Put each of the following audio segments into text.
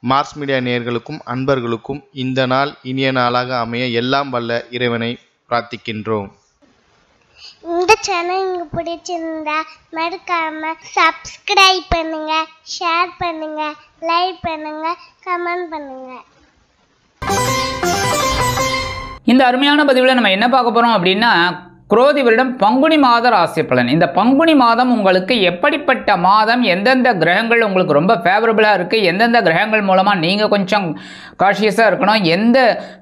Mars media நேயர்களுக்கும் அன்பர்களுக்கும் இந்த நாள் இனிய நாளாக அமைய எல்லாம் வல்ல இறைவனை பிரார்த்திக்கின்றோம். இந்த சேனல் உங்களுக்கு பிடிச்சிருந்தா மறக்காம சப்ஸ்கிரைப் பண்ணுங்க, ஷேர் பண்ணுங்க, லைக் பண்ணுங்க, கமெண்ட் பண்ணுங்க. இந்த அருமையான பதிவில் நம்ம என்ன பார்க்க போகிறோம் அப்படின்னா, குரோதி வருடம் பங்குனி மாத ராசி பலன். இந்த பங்குனி மாதம் உங்களுக்கு எப்படிப்பட்ட மாதம், எந்தெந்த கிரகங்கள் உங்களுக்கு ரொம்ப ஃபேவரபுளாக இருக்குது, எந்தெந்த கிரகங்கள் மூலமாக நீங்கள் கொஞ்சம் காஷியஸாக இருக்கணும், எந்த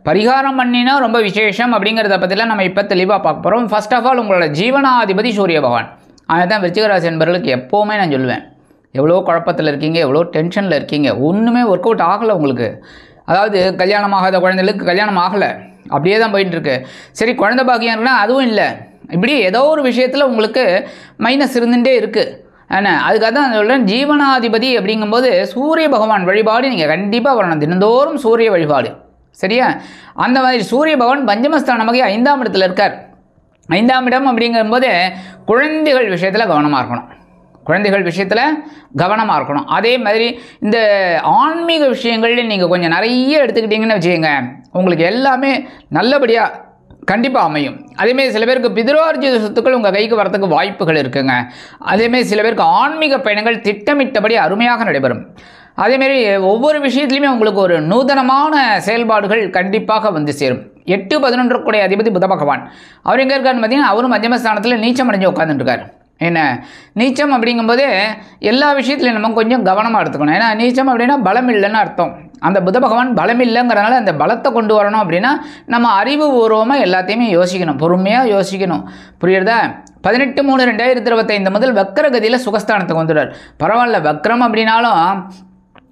பரிகாரம் பண்ணினா ரொம்ப விசேஷம் அப்படிங்கிறத பற்றிலாம் நம்ம இப்போ தெளிவாக பார்க்க போகிறோம். ஃபர்ஸ்ட் ஆஃப் ஆல் உங்களோட ஜீவனாதிபதி சூரிய பகவான். அதுதான் விருச்சிக ராசி என்பவர்களுக்கு எப்போவுமே நான் சொல்லுவேன், எவ்வளோ குழப்பத்தில் இருக்கீங்க, எவ்வளோ டென்ஷனில் இருக்கீங்க, ஒன்றுமே ஒர்க் அவுட் ஆகலை உங்களுக்கு. அதாவது கல்யாணம் ஆகாத குழந்தைகளுக்கு கல்யாணம் ஆகலை, அப்படியே தான் போயிட்டுருக்கு. சரி, குழந்தை பாக்கியம் இருக்குன்னா அதுவும் இல்லை. இப்படி ஏதோ ஒரு விஷயத்தில் உங்களுக்கு மைனஸ் இருந்துகிட்டே இருக்குது. ஆனால் அதுக்காக தான் சொல்கிறேன், ஜீவனாதிபதி அப்படிங்கும்போது சூரிய பகவான் வழிபாடு நீங்கள் கண்டிப்பாக வரணும். தினந்தோறும் சூரிய வழிபாடு, சரியா? அந்த மாதிரி சூரிய பகவான் பஞ்சமஸ்தானமாக 5ஆம் இடத்துல இருக்கார். 5ஆம் இடம் அப்படிங்கும்போது குழந்தைகள் விஷயத்தில் கவனமாக இருக்கணும். குழந்தைகள் விஷயத்தில் கவனமாக இருக்கணும். அதே மாதிரி இந்த ஆன்மீக விஷயங்கள்ல நீங்கள் கொஞ்சம் நிறைய எடுத்துக்கிட்டிங்கன்னு வச்சுக்கோங்க, உங்களுக்கு எல்லாமே நல்லபடியாக கண்டிப்பாக அமையும். அதேமாரி சில பேருக்கு பிதிரார்ஜித சொத்துக்கள் உங்கள் கைக்கு வரத்துக்கு வாய்ப்புகள் இருக்குங்க. அதேமாரி சில பேருக்கு ஆன்மீக பயணங்கள் திட்டமிட்டபடி அருமையாக நடைபெறும். அதேமாரி ஒவ்வொரு விஷயத்துலையுமே உங்களுக்கு ஒரு நூதனமான செயல்பாடுகள் கண்டிப்பாக வந்து சேரும். 8-11 கூடிய அதிபதி புத பகவான் அவர் எங்கே இருக்காருன்னு பார்த்தீங்கன்னா, அவரும் மத்தியமஸ்தானத்தில் நீச்சம் அடைஞ்சு உட்காந்துட்டுருக்கார். என்ன நீச்சம் அப்படிங்கும்போது எல்லா விஷயத்துலையும் நம்ம கொஞ்சம் கவனமாக எடுத்துக்கணும். ஏன்னா நீச்சம் அப்படின்னா பலம் இல்லைன்னு அர்த்தம். அந்த புத பகவான் பலம் இல்லைங்கிறனால அந்த பலத்தை கொண்டு வரணும் அப்படின்னா நம்ம அறிவுபூர்வமாக எல்லாத்தையுமே யோசிக்கணும், பொறுமையாக யோசிக்கணும். புரியுறதா? 18/3/2025 முதல் வக்கரகதியில் சுகஸ்தானத்துக்கு வந்துடுறார். பரவாயில்ல, வக்கரம் அப்படின்னாலும்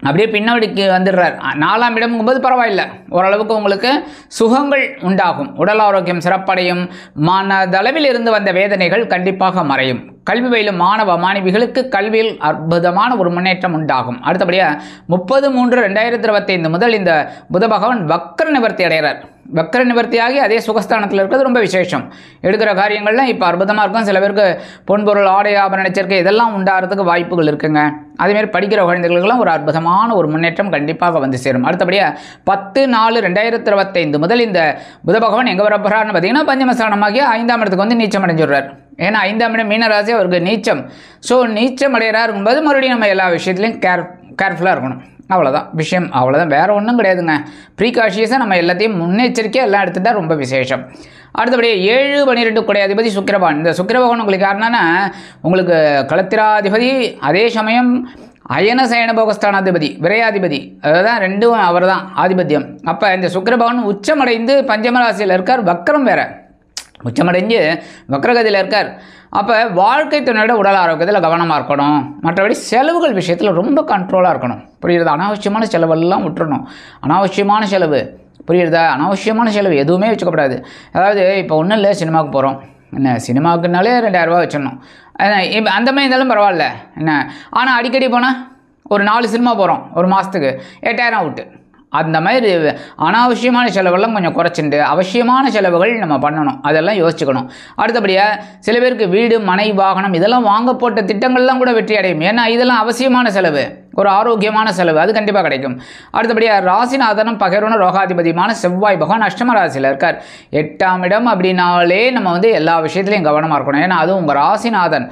அப்படியே பின்னாடிக்கு வந்துடுறார். 4ஆம் இடம்ங்கும்போது பரவாயில்லை, ஓரளவுக்கு உங்களுக்கு சுகங்கள் உண்டாகும், உடல் ஆரோக்கியம் சிறப்படையும், மனதளவில் இருந்து வந்த வேதனைகள் கண்டிப்பாக மறையும். கல்வி பயிலும் மாணவ மாணவிகளுக்கு கல்வியில் அற்புதமான ஒரு முன்னேற்றம் உண்டாகும். அடுத்தபடியாக 30/3/2025 முதல் இந்த புத பகவான் வக்கர நிவர்த்தி அடைகிறார். வக்கர நிவர்த்தியாகி அதே சுகஸ்தானத்தில் இருக்கிறது ரொம்ப விசேஷம். எடுக்கிற காரியங்கள்லாம் இப்போ அற்புதமாக இருக்கும். சில பேருக்கு பொன்பொருள், ஆடை, ஆபரண சேர்க்கை இதெல்லாம் உண்டாகிறதுக்கு வாய்ப்புகள் இருக்குங்க. அதேமாதிரி படிக்கிற குழந்தைகளுக்கெல்லாம் ஒரு அற்புதமான ஒரு முன்னேற்றம் கண்டிப்பாக வந்து சேரும். அடுத்தபடியாக 10/4/2025 முதல் இந்த புத பகவான் எங்கே வர போகிறார்னு பார்த்தீங்கன்னா, பஞ்சமஸ்தானமாகிய 5ஆம் இடத்துக்கு வந்து நீச்சம் அடைஞ்சிடுறார். ஏன்னா 5ஆம் இடம் மீனராசி, அவருக்கு நீச்சம். ஸோ நீச்சம் அடைகிறாருங்கும்போது மறுபடியும் நம்ம எல்லா விஷயத்துலையும் கேர்ஃபுல்லாக இருக்கணும். அவ்வளோதான் விஷயம், அவ்வளோதான், வேறு ஒன்றும் கிடையாதுங்க. ப்ரீகாஷியஸாக நம்ம எல்லாத்தையும் முன்னெச்சரிக்கையாக எல்லாம் எடுத்துகிட்டா ரொம்ப விசேஷம். அடுத்தபடியாக 7-12 கூடிய அதிபதி சுக்கிரபகவான். இந்த சுக்கிரபகவான் உங்களுக்கு யாருன்னா, உங்களுக்கு களத்திராதிபதி, அதே சமயம் அயனசயன போகஸ்தானாதிபதி, விரையாதிபதி, அதுதான் ரெண்டும் அவர் தான் ஆதிபத்தியம். அப்போ இந்த சுக்கிரபகவான் உச்சமடைந்து பஞ்சமராசியில் இருக்கார். வக்கரம் வேறு, உச்சமடைஞ்சு வக்கரகதியில் இருக்கார். அப்போ வாழ்க்கை துணையோட உடல் ஆரோக்கியத்தில் கவனமாக இருக்கணும். மற்றபடி செலவுகள் விஷயத்தில் ரொம்ப கண்ட்ரோலாக இருக்கணும். புரியுறதா? அனாவசியமான செலவெல்லாம் விட்டுறணும். அனாவசியமான செலவு, புரியுறதா? அனாவசியமான செலவு எதுவுமே வச்சுக்கப்படாது. அதாவது இப்போ ஒன்றும் இல்லை, சினிமாவுக்கு போகிறோம், என்ன சினிமாவுக்குனாலே 2000 ரூபா வச்சிடணும். இப்போ அந்த மாதிரி இருந்தாலும் பரவாயில்ல என்ன. ஆனால் அடிக்கடி போனால் ஒரு 4 சினிமா போகிறோம் ஒரு மாதத்துக்கு, 8000 அவுட்டு. அந்த மாதிரி அனாவசியமான செலவெல்லாம் கொஞ்சம் குறைச்சிட்டு அவசியமான செலவுகள் நம்ம பண்ணணும், அதெல்லாம் யோசிச்சுக்கணும். அடுத்தபடியாக சில பேருக்கு வீடு, மனை, வாகனம் இதெல்லாம் வாங்க போட்ட திட்டங்கள்லாம் கூட வெற்றி அடையும். ஏன்னா இதெல்லாம் அவசியமான செலவு, ஒரு ஆரோக்கியமான செலவு, அது கண்டிப்பாக கிடைக்கும். அடுத்தபடியாக ராசிநாதனும் பகைரோன ரோகாதிபதியுமான செவ்வாய் பகவான் அஷ்டம ராசியில் இருக்கார். 8ஆம் இடம் அப்படின்னாலே நம்ம வந்து எல்லா விஷயத்துலையும் கவனமாக இருக்கணும். ஏன்னா அதுவும் உங்கள் ராசிநாதன்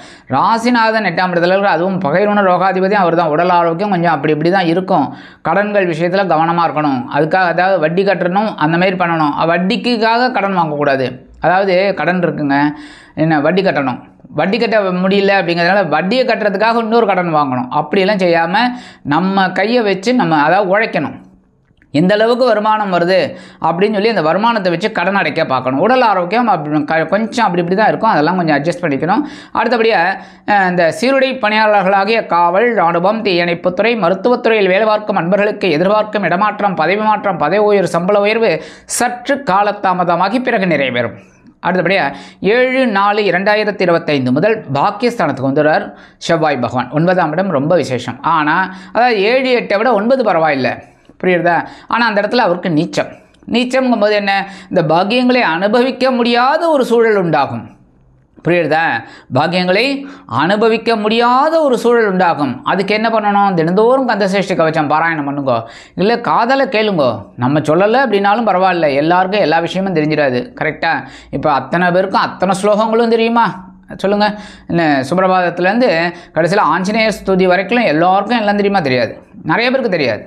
8ஆம் இடத்துல இருக்கிற, அதுவும் பகைரோன ரோகாதிபதியும் அவர் தான். உடல் ஆரோக்கியம் கொஞ்சம் அப்படி இப்படி தான் இருக்கும். கடன்கள் விஷயத்தில் கவனமாக இருக்கணும். அதுக்காக அதாவது வட்டி கட்டணும், அந்த மாதிரி பண்ணணும். வட்டிக்காக கடன் வாங்கக்கூடாது. அதாவது கடன் இருக்குங்க, என்ன வட்டி கட்டணும், வட்டி கட்ட முடியல அப்படிங்கிறதுனால வட்டியை கட்டுறதுக்காக இன்னொரு கடன் வாங்கணும். அப்படியெல்லாம் செய்யாமல் நம்ம கையை வச்சு நம்ம அதாவது உழைக்கணும். எந்த அளவுக்கு வருமானம் வருது அப்படின்னு சொல்லி அந்த வருமானத்தை வச்சு கடன் அடைக்க பார்க்கணும். உடல் ஆரோக்கியம் கொஞ்சம் அப்படி இப்படி தான் இருக்கும், அதெல்லாம் கொஞ்சம் அட்ஜஸ்ட் பண்ணிக்கணும். அடுத்தபடியாக இந்த சீருடை பணியாளர்களாகிய காவல், இராணுவம், தீயணைப்புத்துறை, மருத்துவத்துறையில் வேலை பார்க்கும் அன்பர்களுக்கு எதிர்பார்க்கும் இடமாற்றம், பதவி மாற்றம், பதவி உயர்வு, சம்பள உயர்வு சற்று காலதாமதமாகி பிறகு நிறைவேறும். அடுத்தபடியாக 7-4-2025 முதல் பாக்கியஸ்தானத்துக்கு வந்துடுறார் செவ்வாய் பகவான். 9ஆம் இடம் ரொம்ப விசேஷம். ஆனால் அதாவது 7-8 விட 9 பரவாயில்லை, புரியுறதா? ஆனால் அந்த இடத்துல அவருக்கு நீச்சம்ங்கும்போது என்ன, இந்த பாக்கியங்களை அனுபவிக்க முடியாத ஒரு சூழல் உண்டாகும். புரியுதா? பாக்கியங்களை அனுபவிக்க முடியாத ஒரு சூழல் உண்டாகும். அதுக்கு என்ன பண்ணணும்? தினந்தோறும் கந்தசஷ்டி கவச்சம் பாராயணம் பண்ணுங்கோ. இல்லை காதலை கேளுங்கோ. நம்ம சொல்லலை அப்படின்னாலும் பரவாயில்ல, எல்லாருக்கும் எல்லா விஷயமும் தெரிஞ்சிடாது. கரெக்டாக? இப்போ அத்தனை பேருக்கும் அத்தனை ஸ்லோகங்களும் தெரியுமா? சொல்லுங்கள். என்ன சுப்பிரபாதத்துலேருந்து கடைசியில் ஆஞ்சநேயர் ஸ்துதி வரைக்கும் எல்லாருக்கும் எல்லாம் தெரியுமா? தெரியாது. நிறைய பேருக்கு தெரியாது.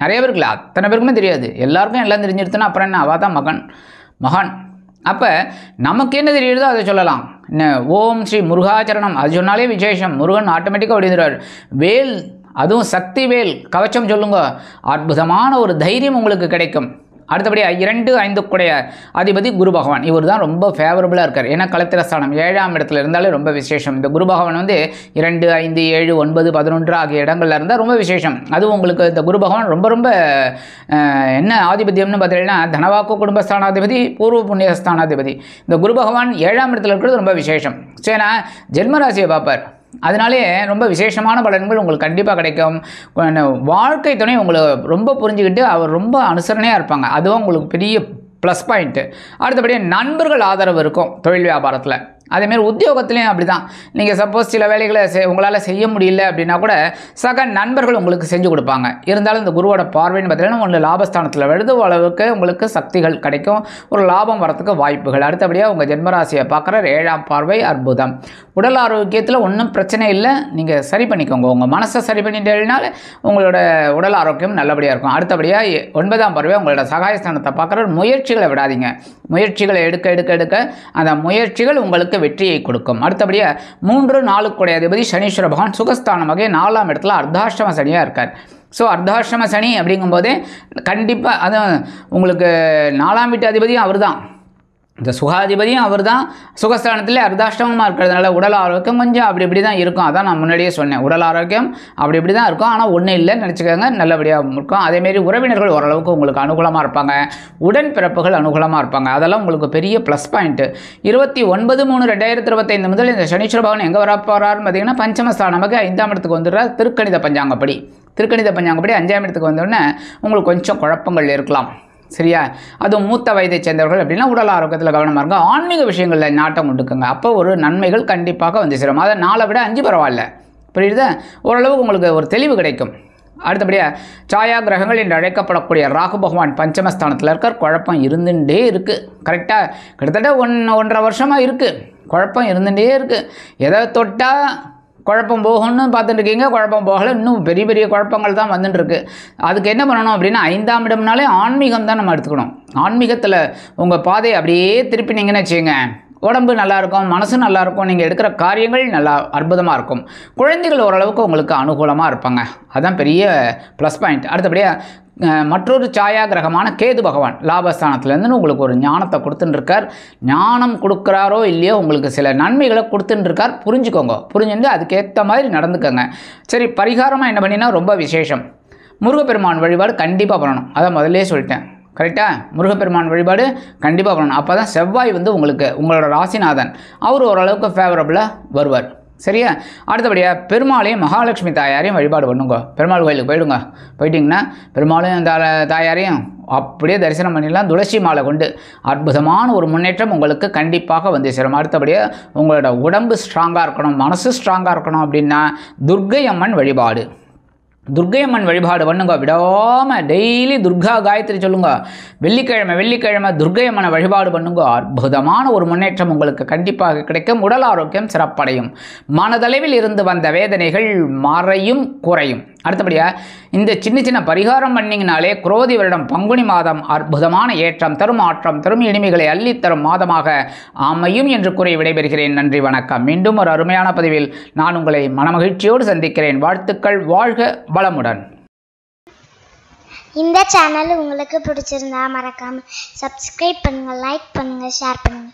நிறைய பேருக்கு இல்லை, அத்தனை பேருக்குமே தெரியாது. எல்லாருக்கும் எல்லாம் தெரிஞ்சிருச்சுன்னா அப்புறம் என்ன? அவள் தான் மகான். அப்போ நமக்கு என்ன தெரியுதோ அதை சொல்லலாம். என்ன ஓம் ஸ்ரீ முருகாச்சரணம் அது சொன்னாலே விசேஷம். முருகன் ஆட்டோமேட்டிக்காக அப்படிங்கிறார். வேல், அதுவும் சக்தி வேல் கவச்சம் சொல்லுங்க, அற்புதமான ஒரு தைரியம் உங்களுக்கு கிடைக்கும். அடுத்தபடியாக 2, 5 அதிபதி குரு பகவான். இவர் தான் ரொம்ப ஃபேவரபுளாக இருக்கார். ஏன்னா கலத்திரஸ்தானம் 7ஆம் இடத்துல இருந்தாலே ரொம்ப விசேஷம். இந்த குரு பகவான் வந்து 2, 5, 7, 9, 11 ஆகிய இடங்கள்ல இருந்தால் ரொம்ப விசேஷம். அதுவும் உங்களுக்கு இந்த குரு பகவான் ரொம்ப ரொம்ப என்ன ஆதிபத்தியம்னு பார்த்தீங்கன்னா தனவாக்கு குடும்பஸ்தானாதிபதி, பூர்வ புண்ணியஸ்தானாதிபதி. இந்த குரு பகவான் 7ஆம் இடத்துல இருக்கிறது ரொம்ப விசேஷம். சரினா ஜென்மராசியை பார்ப்பார். அதனாலே ரொம்ப விசேஷமான பலன்கள் உங்களுக்கு கண்டிப்பாக கிடைக்கும். வாழ்க்கை துணை உங்களை ரொம்ப புரிஞ்சுக்கிட்டு அவர் ரொம்ப அனுசரணையாக இருப்பாங்க. அதுவும் உங்களுக்கு பெரிய ப்ளஸ் பாயிண்ட்டு. அடுத்தபடியாக நண்பர்கள் ஆதரவு இருக்கும் தொழில் வியாபாரத்தில். அதேமாரி உத்தியோகத்துலேயும் அப்படி தான். நீங்கள் சப்போஸ் சில வேலைகளை உங்களால் செய்ய முடியல அப்படின்னா கூட சக நண்பர்கள் உங்களுக்கு செஞ்சு கொடுப்பாங்க. இருந்தாலும் இந்த குருவோட பார்வைன்னு பார்த்தீங்கன்னா ஒன்று லாபஸ்தானத்தில் விழுது அளவுக்கு உங்களுக்கு சக்திகள் கிடைக்கும், ஒரு லாபம் வரத்துக்கு வாய்ப்புகள். அடுத்தபடியாக உங்கள் ஜென்மராசியை பார்க்குற 7ஆம் பார்வை அற்புதம். உடல் ஆரோக்கியத்தில் ஒன்றும் பிரச்சனை இல்லை, நீங்கள் சரி பண்ணிக்கோங்க. உங்கள் மனசை சரி பண்ணிட்டேனால உங்களோட உடல் ஆரோக்கியம் நல்லபடியாக இருக்கும். அடுத்தபடியாக 9ஆம் பார்வை உங்களோட சகாயஸ்தானத்தை பார்க்குற முயற்சிகளை விடாதீங்க. முயற்சிகளை எடுக்க அந்த முயற்சிகள் உங்களுக்கு வெற்றியை கொடுக்கும். அடுத்தபடியாக 3, 4 அதிபதி சனீஸ்வர பகவான் சுகஸ்தானமாக 4ஆம் இடத்துல அர்த்தாஷ்டம சனியாக இருக்கார். ஸோ அர்த்தாஷ்டம சனி அப்படிங்கும்போதே கண்டிப்பாக அது உங்களுக்கு 4ஆம் வீட்டு அதிபதியும் அவர் தான், இந்த சுகாதிபதியும் அவர் தான். சுகஸ்தானத்தில் அர்த்தாஷ்டமமாக இருக்கிறதுனால உடல் ஆரோக்கியம் கொஞ்சம் அப்படி இப்படி தான் இருக்கும். அதான் நான் முன்னாடியே சொன்னேன், உடல் ஆரோக்கியம் அப்படி இப்படி தான் இருக்கும். ஆனால் ஒன்றும் இல்லைன்னு நினச்சிக்கோங்க, நல்லபடியாக இருக்கும். அதேமாரி உறவினர்கள் ஓரளவுக்கு உங்களுக்கு அனுகூலமாக இருப்பாங்க, உடன்பிறப்புகள் அனுகூலமாக இருப்பாங்க. அதெல்லாம் உங்களுக்கு பெரிய ப்ளஸ் பாயிண்ட்டு. 29/3/2025 முதல் இந்த சனீஸ்வர பகவான் எங்கே வரப்போகிறாருன்னு பார்த்தீங்கன்னா பஞ்சமஸ்தானமாக 5ஆம் இடத்துக்கு வந்துடுறார். திருக்கணித பஞ்சாங்கப்படி 5ஆம் இடத்துக்கு வந்தோடனே உங்களுக்கு கொஞ்சம் குழப்பங்கள் இருக்கலாம். சரியா? அதுவும் மூத்த வயதை சேர்ந்தவர்கள் அப்படின்னா உடல் ஆரோக்கியத்தில் கவனமாக இருங்க. ஆன்மீக விஷயங்களில் நாட்டம் கொண்டுக்குங்க. அப்போ ஒரு நன்மைகள் கண்டிப்பாக வந்து சேரும். அதை 4 விட 5 பரவாயில்ல. புரியுதா? ஓரளவுக்கு உங்களுக்கு ஒரு தெளிவு கிடைக்கும். அடுத்தபடியாக சாயா கிரகங்கள் என்று அழைக்கப்படக்கூடிய ராகு பகவான் பஞ்சமஸ்தானத்தில் இருக்கிற குழப்பம் இருந்துகிட்டே இருக்குது. கரெக்டாக கிட்டத்தட்ட 1.5 வருஷமாக இருக்குது. குழப்பம் இருந்துகிட்டே இருக்குது. எதை தொட்டால் குழப்பம் போகும்னு பார்த்துட்டு இருக்கீங்க, குழப்பம் போகலை. இன்னும் பெரிய பெரிய குழப்பங்கள் தான் வந்துட்டுருக்கு. அதுக்கு என்ன பண்ணணும் அப்படின்னா 5ஆம் இடம்னாலே ஆன்மீகம் தான் நம்ம எடுத்துக்கணும். ஆன்மீகத்தில் உங்கள் பாதையை அப்படியே திருப்பினீங்கன்னு வச்சுங்க, உடம்பு நல்லாயிருக்கும், மனசு நல்லாயிருக்கும், நீங்கள் எடுக்கிற காரியங்கள் நல்லா அற்புதமாக இருக்கும். குழந்தைகள் ஓரளவுக்கு உங்களுக்கு அனுகூலமாக இருப்பாங்க. அதுதான் பெரிய ப்ளஸ் பாயிண்ட். அடுத்தபடியாக மற்றொரு சாயா கிரகமான கேது பகவான் லாபஸ்தானத்துலேருந்து உங்களுக்கு ஒரு ஞானத்தை கொடுத்துட்டுருக்கார். ஞானம் கொடுக்குறாரோ இல்லையோ உங்களுக்கு சில நன்மைகளை கொடுத்துட்டுருக்கார். புரிஞ்சுக்கோங்க. புரிஞ்சுட்டு அதுக்கேற்ற மாதிரி நடந்துக்கோங்க. சரி, பரிகாரமாக என்ன பண்ணினா ரொம்ப விசேஷம், முருகப்பெருமான் வழிபாடு கண்டிப்பாக பண்ணணும். அதை முதல்லே சொல்லிட்டேன். கரெக்டாக? முருகப்பெருமான் வழிபாடு கண்டிப்பாக பண்ணணும். அப்போ தான் செவ்வாய் வந்து உங்களுக்கு உங்களோட ராசிநாதன் அவர் ஓரளவுக்கு ஃபேவரபுளாக வருவார். சரியா? அடுத்தபடியாக பெருமாளையும் மகாலட்சுமி தாயாரையும் வழிபாடு பண்ணுங்க. பெருமாள் கோயிலுக்கு போயிட்டிங்கன்னா பெருமாளையும் தாயாரையும் அப்படியே தரிசனம் பண்ணிடலாம். துளசி மாலை கொண்டு அற்புதமான ஒரு முன்னேற்றம் உங்களுக்கு கண்டிப்பாக வந்து சேரும். அடுத்தபடியாக உங்களோட உடம்பு ஸ்ட்ராங்காக இருக்கணும், மனசு ஸ்ட்ராங்காக இருக்கணும் அப்படின்னா துர்க்கை அம்மன் வழிபாடு பண்ணுங்க. விடாமல் டெய்லி துர்கா காயத்ரி சொல்லுங்க. வெள்ளிக்கிழமை துர்க்கை அம்மனை வழிபாடு பண்ணுங்க. அற்புதமான ஒரு முன்னேற்றம் உங்களுக்கு கண்டிப்பாக கிடைக்கும். உடல் ஆரோக்கியம் சிறப்படையும். மனதளவில் இருந்து வந்த வேதனைகள் மறையும் குறையும். அடுத்தபடியாக இந்த சின்ன பரிகாரம் பண்ணிங்கனாலே குரோதி வருடம் பங்குனி மாதம் அற்புதமான ஏற்றம் தரும், ஆற்றம் தரும், இனிமைகளை அள்ளித்தரும் மாதமாக அமையும் என்று கூறி விடைபெறுகிறேன். நன்றி, வணக்கம். மீண்டும் ஒரு அருமையான பதிவில் நான் உங்களை மனமகிழ்ச்சியோடு சந்திக்கிறேன். வாழ்த்துக்கள். வாழ்க வளமுடன். இந்த சேனல் உங்களுக்கு பிடிச்சிருந்தா மறக்காம சப்ஸ்கிரைப் பண்ணுங்க, லைக் பண்ணுங்க, ஷேர் பண்ணுங்க.